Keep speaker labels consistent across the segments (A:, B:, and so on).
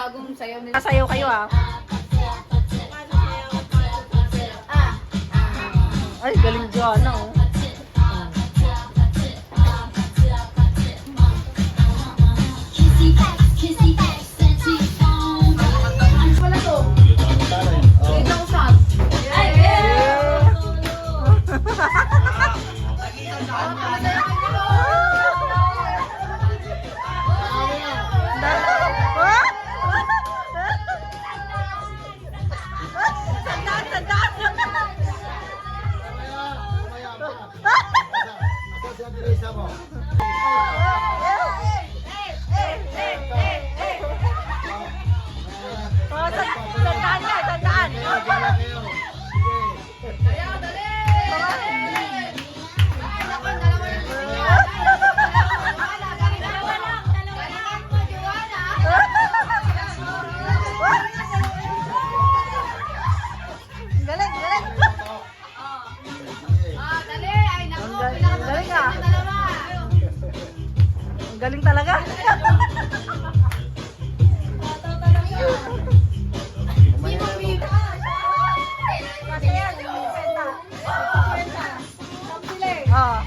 A: bagong sayaw nila.
B: Sasayaw kayo ah. Ay, galing Joanna oh.
A: Wala to. Dito ko sa.
B: Galing talaga. Oh.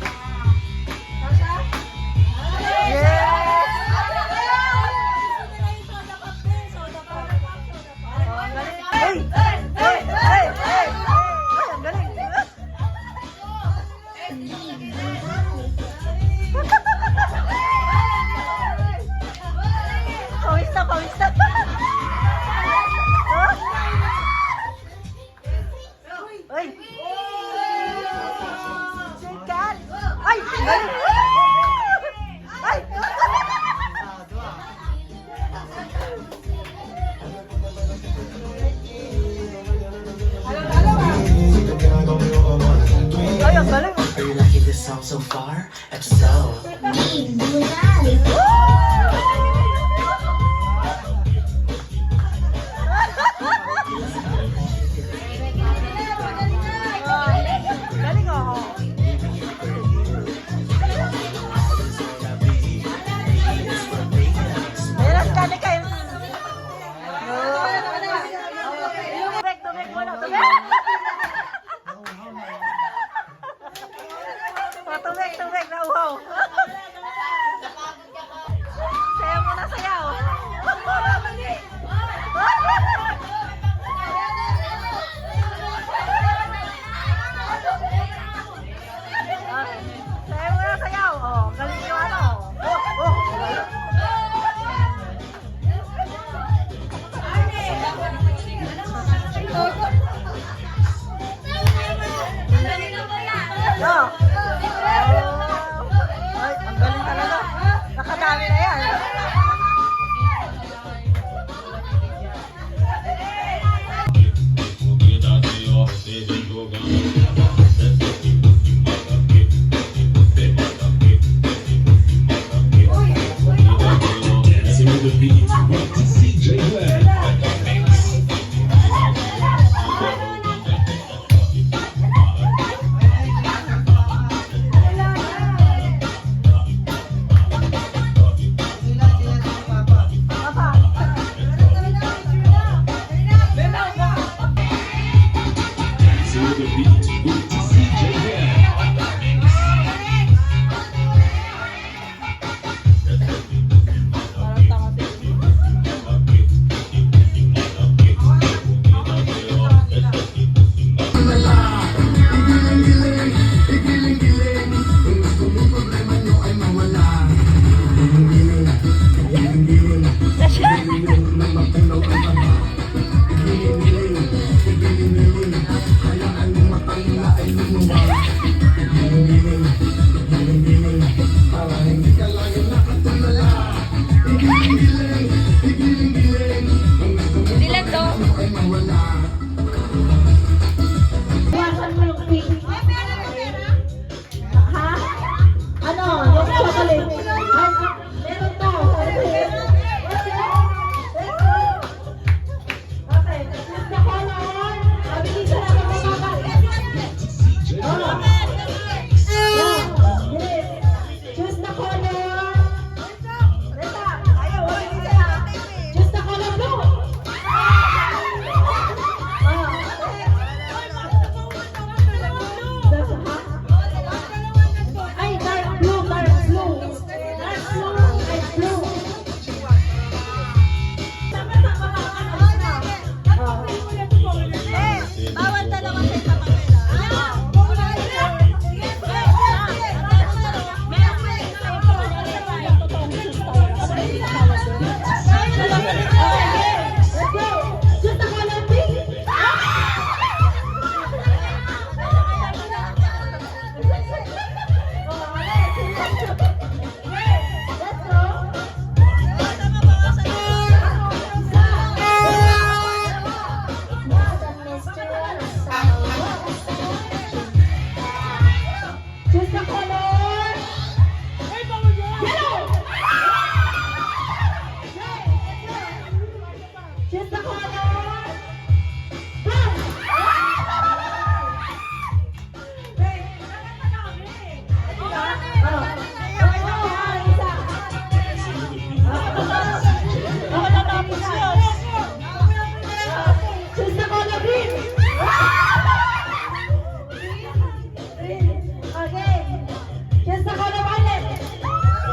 C: Are you liking this song so far? At so.
B: Galing ako. Meron ka na kayo. Tubig muna, tubig. Tubig na uhaw. Sayaw mo na sayaw. Sayaw mo na sayaw. Oh, galing yung ano. Ay, ang galing talaga. Nakadami na yan.
D: Dancing with the beat, CJ Glenn.
E: Choose the color. Yellow. Choose the color. Brown. Choose the color green. Okay. Choose the color violet.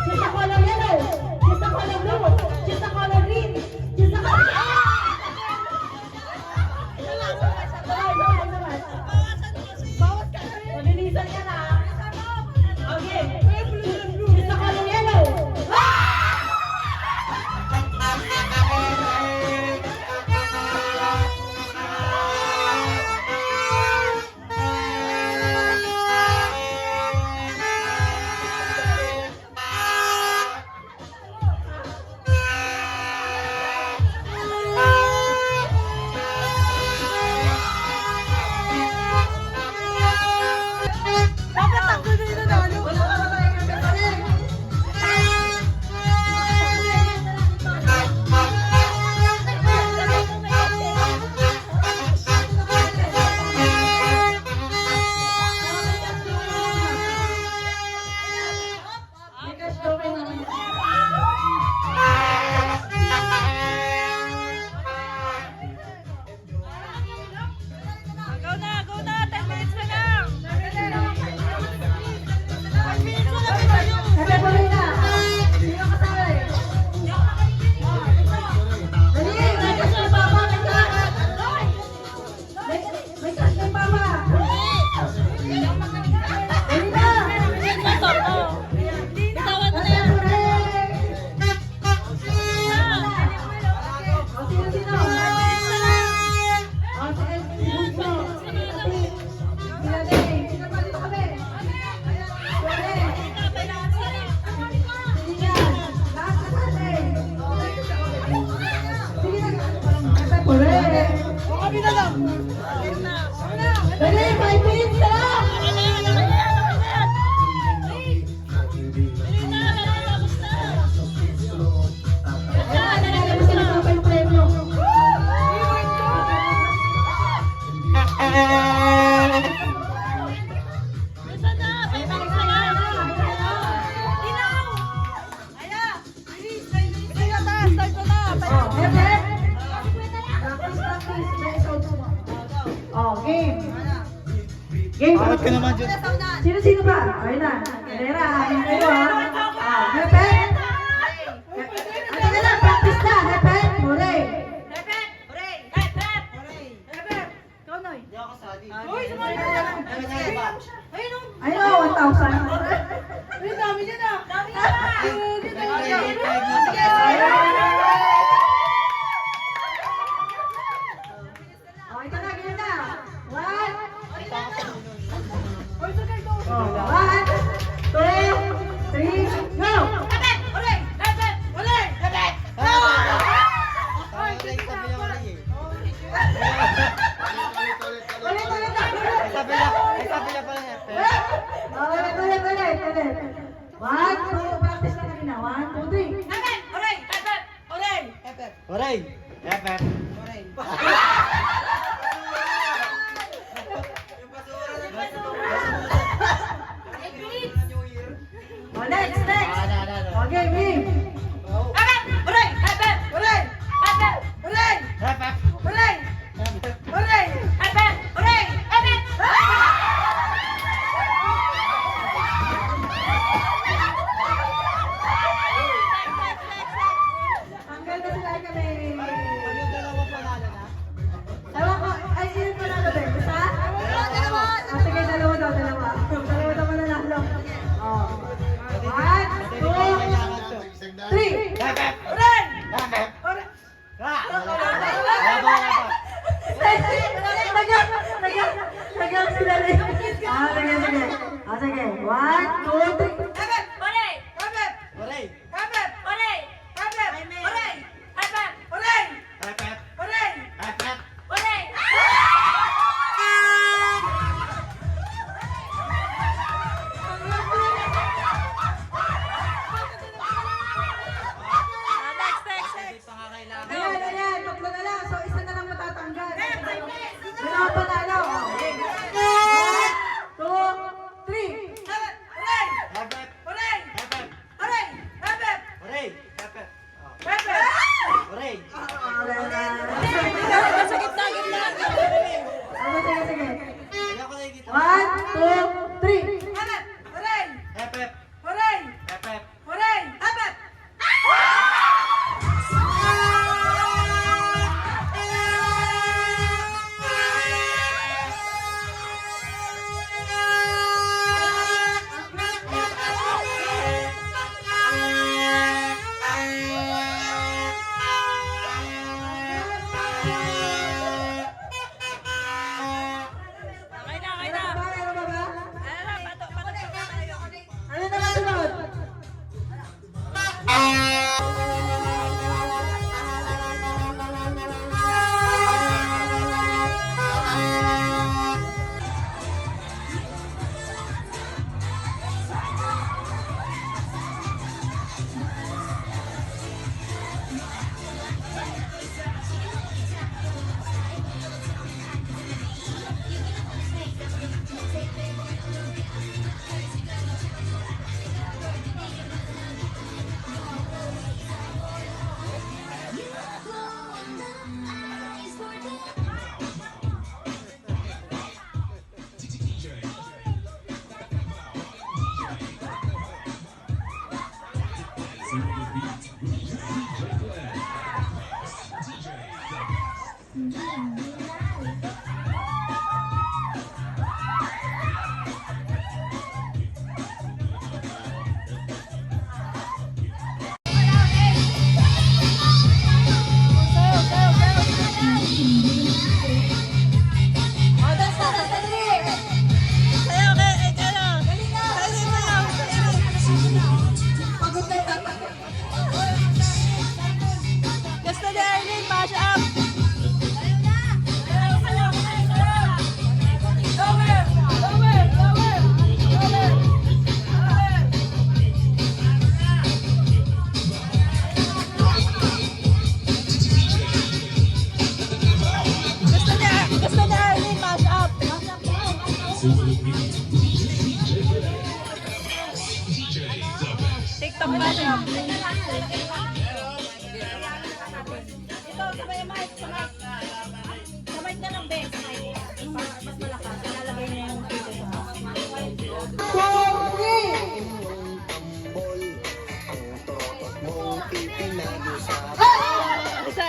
E: Choose the color yellow. Choose the color blue. Choose the color green. Choose the color. Malinisan ka na. Okay. Choose the color yellow.
B: Dapat takbo na yun na ano.
E: Wala ka ba tayong kagaling?
B: Go na, 10 minutes na lang. 5 minutes na lang tayo.
E: Happy birthday na! Sino kasama eh? Dali! May cash kay Papa! May cash! May cash kay Papa! Dali na!
B: Bitawan mo na yan.
E: O, sino-sino? O, sige, Bunso. Sila din. Sino pa dito kami? Pwede.
B: O kami na lang.
E: Dali, 5 minutes na lang! Ayan, nalalabas na lang yung premyo. Oh, Pepe! Practice, practice. May sound mo. Oh, game. Game.
B: Bakit ka naman dyan?
E: Sino-sino ba? Ayun na. Kalera, ayun kayo ha. Ah, Pepe! Ano ka na? Practice na, Pepe! Hooray! Ayun o, 1,000. Ay, dami niya na. Dami niya na. Oh, ito na, ganyan na. 1, 2, 3, go! Ulit, ulit, ulit. 1, 2, practice na kanina. 1, 2, 3.
B: Oray! Efep!
E: Oh, next. Okay, me. Ang ganda sila kami. Ewan ko, ay, sino panalo ba? Isa? Ah, sige, dalawa daw. Dalawa daw mananalo. Oh. 1, 2, 3. Nagyak sila rin. Ah, sige. Ah, sige. 1, 2, 3.
F: Epep.
E: Hooray!
F: Epep.
E: Hooray! Epep!
B: Okay na, okay na.
E: Meron ba? Meron ba ba?
B: Ano na, pato tayo.
E: Ano na kasunod?
B: Sayo, ano?
E: Pagod na yun.
B: Gusto ni Arlene, mash up. Gusto ni Arlene, mash up. TikTok mash up. Ito, sabay yung mic, sa mic. Sa mic na lang, Ben. Mas malakas. Ilalagay niya yung video sa mic.
E: 4, 3.
B: Isa.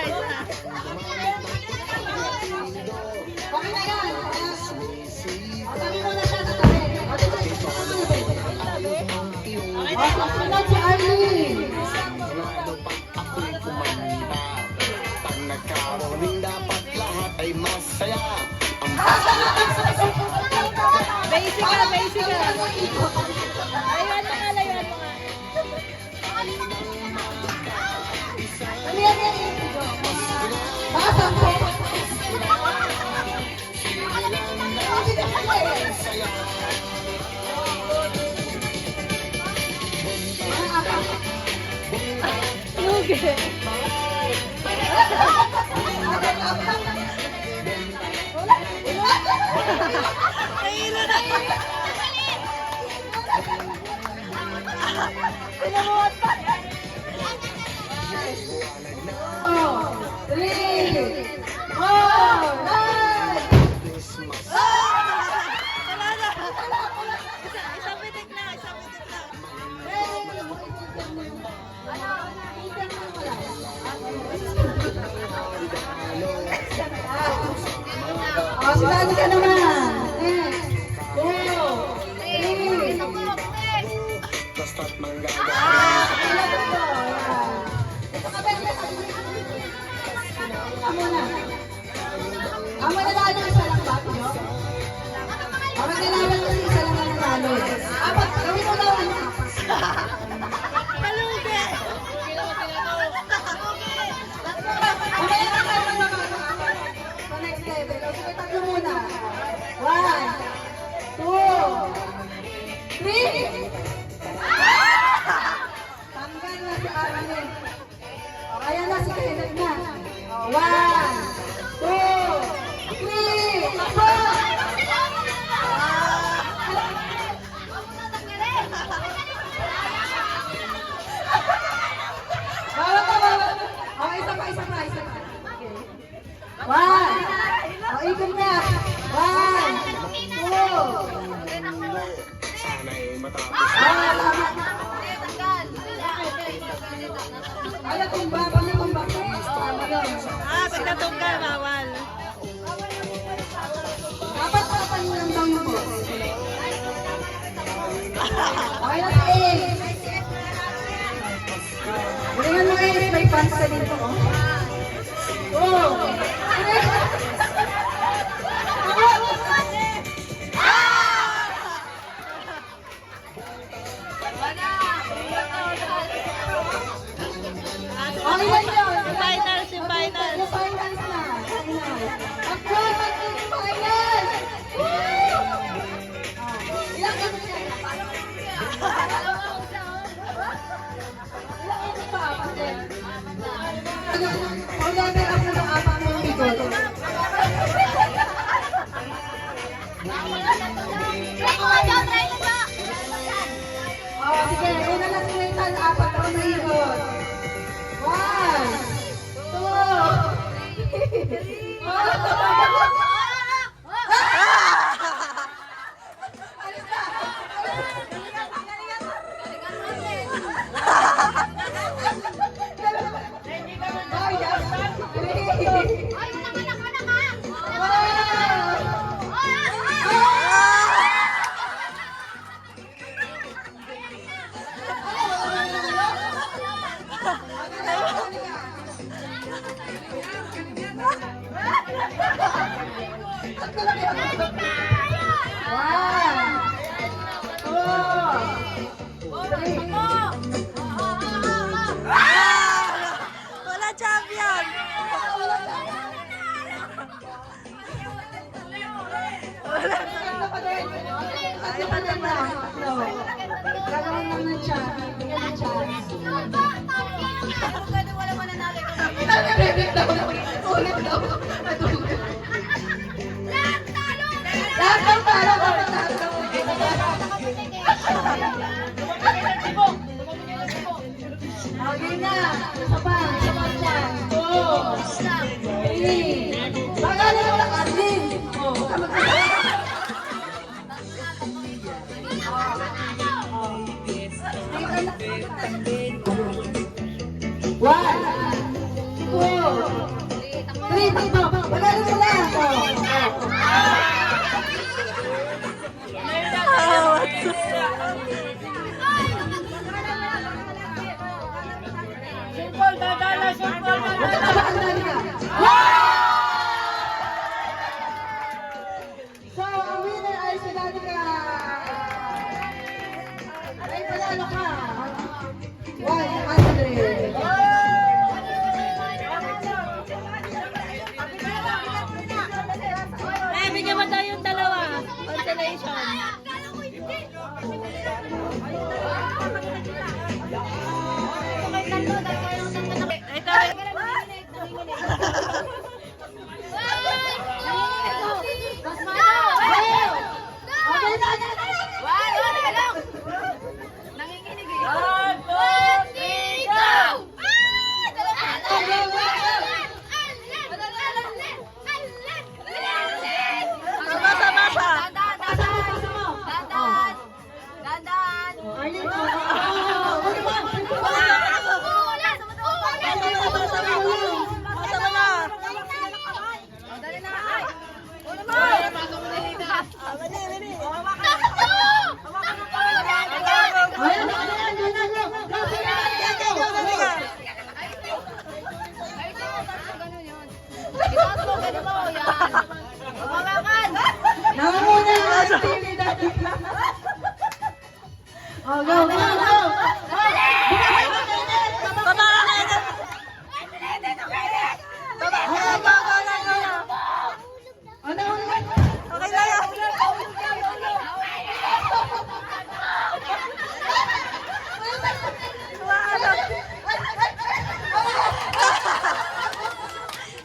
E: Okay na yan. Sabi mo na siya sa tabi. Okay, sunod si Arlene.
G: Ako'y kumanda. Pag nagkaroon dapat lahat ay masaya. Ang
B: Basic ka. Layuan mo nga.
E: Ano yan? Baka sampo.
B: Okay. Nahilo na. Pinamuhat pa.
E: 4, 3.
B: Wala na. Isang bitik na.
E: Sinabi ka naman. Next. 2, 3.
G: basta't manggagawa.
E: Amo na lang isa lang ba? Amo na lang isa lang ang nalo. Apat, gawin mo daw ano?
B: Kalugi.
E: Okay na tayo naman. Sa next level. O sige, tatlo muna. 1, 2, 3. Tanggal na si Arlene. O, kaya na si Kenneth na. 1, 2, 3. Ako! Bawat ka, bawat. O, isa pa. Okay. 1. O, ikot na. 1, 2.
G: Sana'y matapos.
E: Ah, Ay, natumba. Pag natumba ko. Tama yun.
B: Pag natunggal, bawal.
E: Dapat papan mo lang daw yung boss. Okay na si Ace. Galingan mo Ace, may fans ka dito. Oh! Okay lang yun.
B: Yung finals, yung finals.
E: Yung finals na. Ako, mag-finals! Ilang kami na? Ilang pa? Mag-level up na ng apat ng bigot. Oh, sige. Yun na lang sinaitan. Apat na umaikot. 1, 2,
B: Wala champion!
E: Gagawin lang ng chance. Bigyan ng chance. Ulit daw. Lahat ng talo ko matalo. Okay na. Isa pa. Isa pa chance. 2, 3. Pagano mo lang Arlene. Oh, baka magkakaroon. One, two, three, takbo. Wala na sila. So, ang winner ay si Danica. Ay, panalo ka. 100.
B: Bigyan mo daw yung dalawa. Consolation. Ito. Oh, go, go, go! Okay na yan.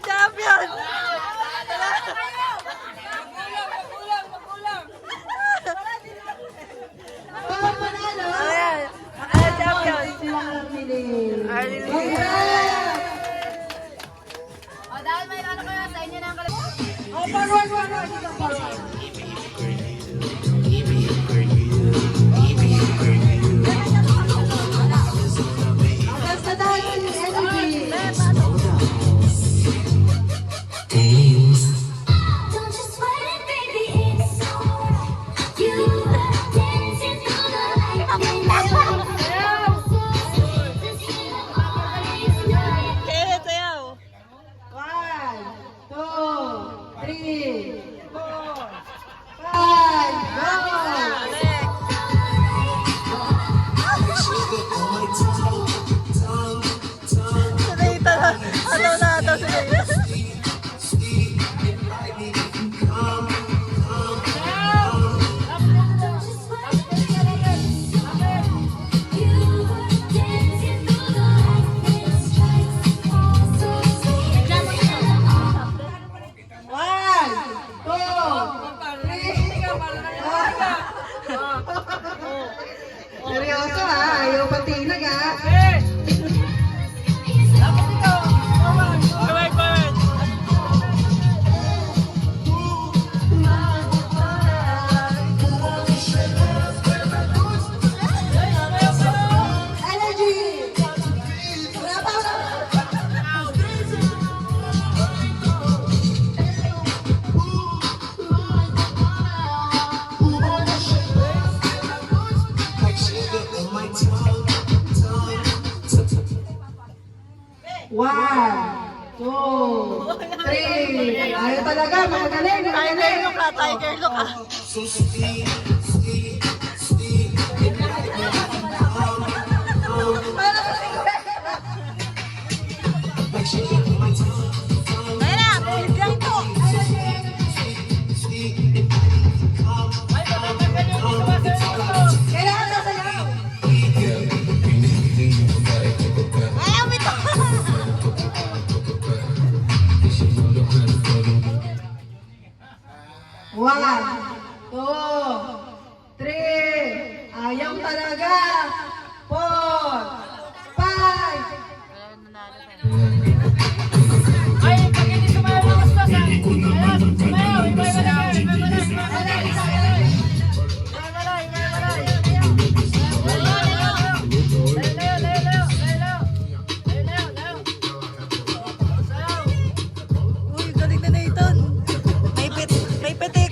B: Champion! Ayan. Ayan, champion. Arlene.
A: Dahil may ano kayo sa inyo ng
E: Oh, forward. 1, 2, 3. Ayaw talaga, magaling, magaling.
B: Tiger look ka. Kaya na, pulit lang ito.
E: Kailangan sasayaw.
B: Ayaw mo ito.
E: 1, 2, 3. Ayaw talaga. 4, 5.
A: Ay, pag hindi sumayaw ng gusto sa... Ayan, sumayaw. Ibay malay.
B: Uy, galing na Nathan. May petik.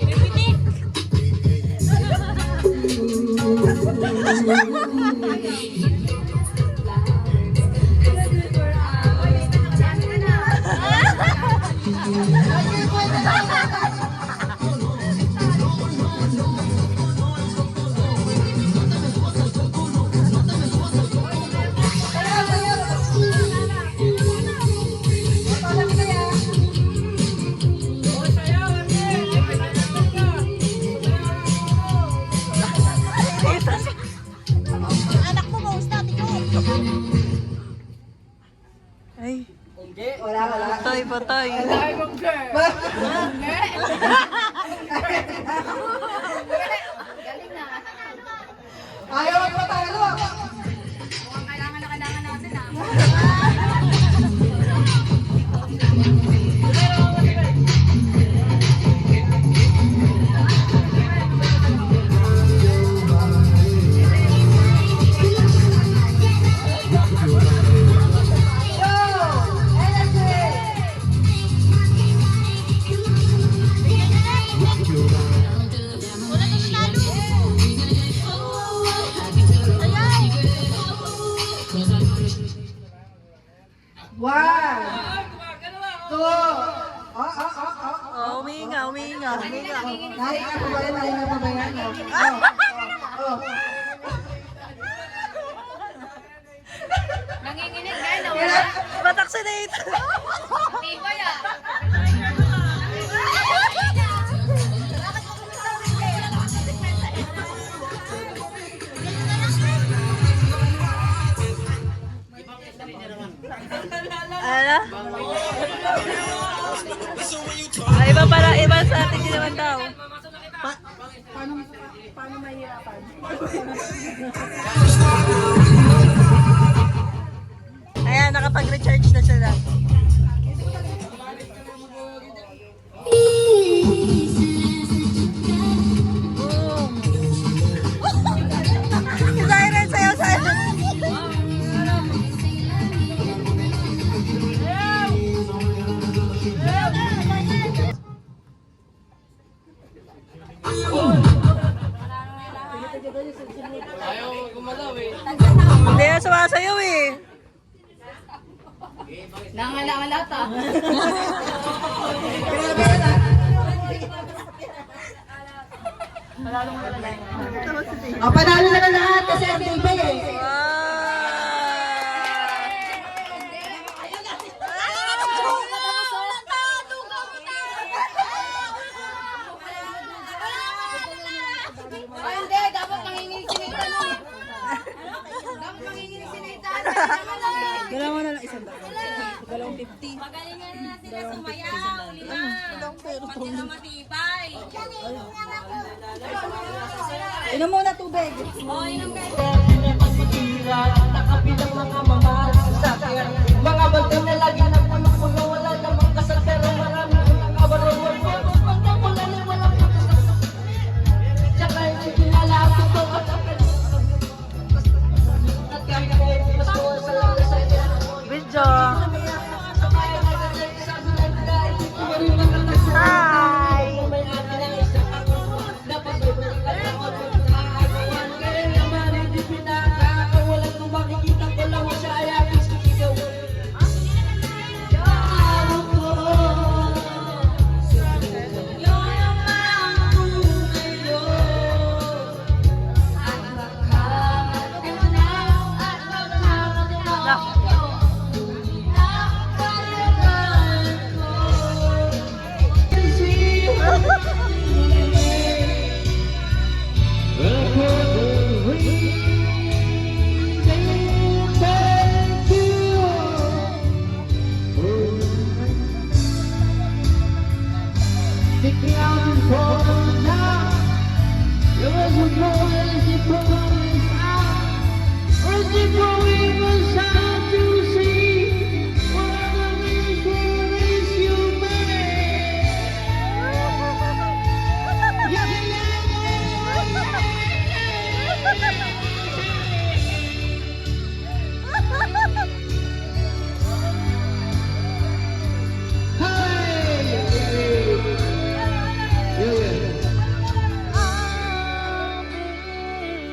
B: Anak mo, maus natin yun. Ay,
E: Wala.
B: patay.
A: Galing na.
E: Ayaw magpatalo.
A: Mukhang kailangan natin ah.
E: One, two.
B: Uminga.
E: Nahinga pa ba yan?
A: Nanginginig guys. Nawala.
B: Batak si Nathan.
A: Tibay ah.
B: Ano? Iba sa atin din naman daw.
E: Paano mahirapan?
B: Ayan, nakapag-recharge na sila. Siren, sayaw. Hindi na sumasayaw eh.
A: Nangalangalat ah.
E: Panalo na lahat kasi ang tibay eh.
A: Ay, hindi. Dapat nanginginig si Nathan ah. Dapat nanginginig si Nathan.
B: Dalawa na lang, isang dalawa. 250.
A: Magalingan na sila sumayaw. Pati na matibay.
B: Inom muna tubig.
A: Oh, inom guys.
F: Nakabilang mga mamahal sa sakyan. Mga bandang na lagi na puno-puno. Wala namang kasal pero marami ang kabarong. Pagka wala na walang kasal. Tsaka yung kilala ako to. At kahit ko mas tuwa sa lang sa iyo.
B: Video. Hi.
F: May akin ang isang ako. Dapat may balik ka na ako. Nakakagawan. Kaya naman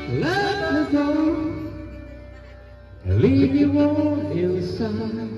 H: Let me go, leave you all inside.